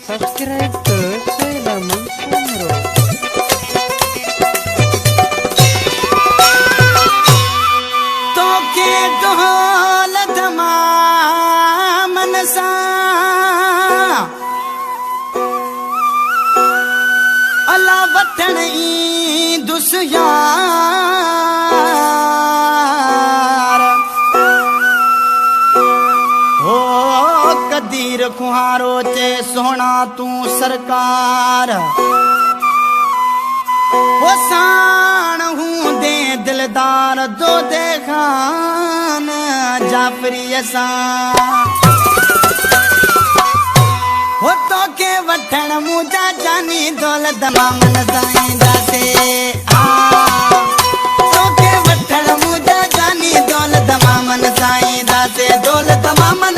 Subscribe ke Sheila Mangkumro. तो के दौलत मनसा अला वठण ई दुसियार हो कदीर खुहारो चे सोना तू सरकार हो सान हूँ दे दिलदार दो देखान जाफरी असा हो तो के वठण मुझा जानी दौलत मामन साईंदा से तो के वठण मुझा जानी दौलत मामन साईंदा से दौलत मामन